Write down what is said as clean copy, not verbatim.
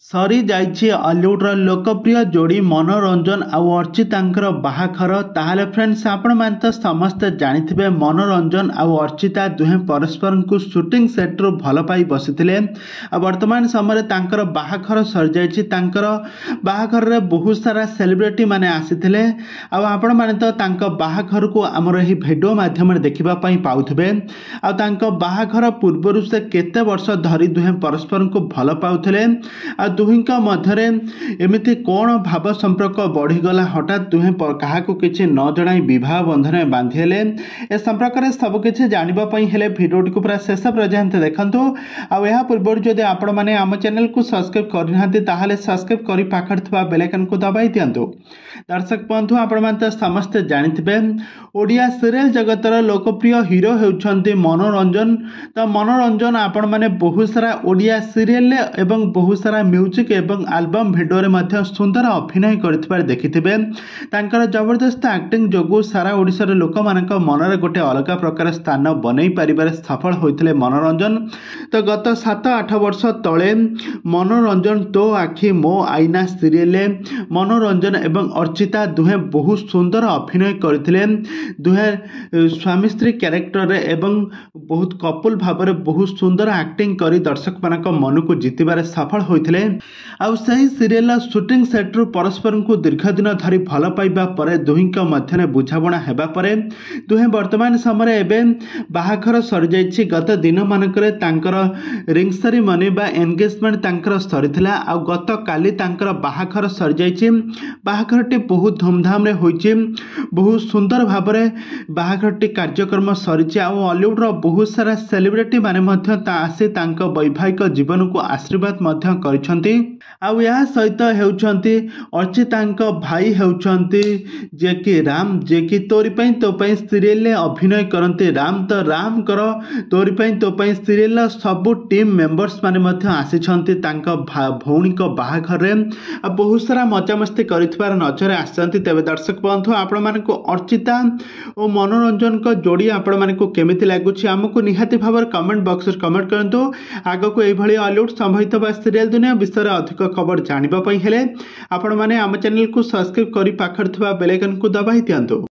सरी जाइए हॉलीवुड्र लोकप्रिय जोड़ी मनोरंजन आउ अर्चितांकर बाहाघर। ताहले फ्रेंड्स आपण मैंने तो समस्ते जानिथिबे मनोरंजन आउ अर्चिता दुहे परस्पर को शूटिंग सेट्रु भल पाई बसिथिले। वर्तमान समय तांकर बाहाघर सरी जाइए। तांकर बाहाघर रे बहुत सारा सेलिब्रिटी माने आसीथिले। आपण मैंने तो तांका बाहाघर को आमर एही भिडियो माध्यम देखिबा पई पाउथिबे। आ तांका बाहाघर पूर्वरु से केते वर्ष धरी दुहे परस्पर को भल पाउथिले। दुहिंका मध्यरे एमिति कौन भाव संपर्क बढ़ीगला हठात दुहे क्या किसी न जनाई विवाह बंधन बांधिले। ए संपर्क में सबकि जानवाई हेले भिडियोटी को पूरा शेष पर्यंत देखु। आ पूर्व जदि आपण मैंने आम चैनल को सब्सक्राइब करना सब्सक्राइब कर पाखर थवा बेल आइकन को दबाई दिंतु। दर्शक बंधु आपण मैंने समस्ते जानिथिबे ओडिया सीरियल जगतर लोकप्रिय हीरो होउछंती मनोरंजन। तो मनोरंजन आपण मैंने बहुत सारा ओडिया सीरियल एवं बहुत सारा म्यूजिक एवं एल्बम भिडियो रे सुंदर अभिनय करथिबार देखिथिबे। तांकर जबरदस्त एक्टिंग जोगु सारा ओडिशार लोक मानक मनरे गोटे अलग प्रकार स्थान बनई पारिबार सफल होइथिले मनोरंजन। तो गत 7-8 वर्ष तले मनोरंजन तो आखि मो आईना सीरियल मनोरंजन एवं अर्चिता दुहे बहुत सुंदर अभिनय करथिले। दुहे स्वामी स्त्री कैरेक्टर रे एवं बहुत कपुल भाव में बहुत सुंदर एक्टिंग करी दर्शक मानक मन को जीतबार सफल होइथिले। आउ सही सीरियल शूटिंग सेट्रु परस्पर को दीर्घ दिन धरी भल पाइबा परे दुहिंक मध्य बुझाबणा हेबा परे दुहे वर्तमान समय एवं बाहाघर सरी जाइछि। गत दिन मानकरे तांकर रिंग सेरेमनी बा एंगेजमेंट तांकर सरीथिला। आउ गत काली तांकर बाहाघर सरी जाइछि। बाहाघरटी बहुत धूमधाम रे होइछि। बहुत सुंदर भाव में बाहाघरटी कार्यक्रम सरीछि। आउ हॉलीवुड्र बहुत सारा सेलिब्रिटी माने मध्य आसी तांक वैवाहिक जीवन को आशीर्वाद मध्य करिसंती। आउ या सहित हेउछंती अर्चितांक भाई हेउछंती जे कि राम, जे कि तोरी पई तो पई सीरियल अभिनय करंती राम। तो राम कर तोरी पई तो पई सीरियल सब टीम मेंबर्स माने मध्य आसीछंती तांक भौणी को बाहाघर रे। बहुत सारा मजा मस्ती करिथबार नजर आसंती। तेबे दर्शक बंधु आपण मानक अर्चिता और मनोरंजन को जोड़ी आपण मानक केमिति लागुछि हमकु निहाती भाव कमेंट बॉक्स रे कमेंट करंतु। आगो को एई भली हॉलीवुड संबंधित बा सीरियल दुनिया विषय अधिक खबर जानिबा पई हेले आपण माने आम चैनल को सब्सक्राइब करी पाखर थवा बेल आइकन को दबाई दियंतु।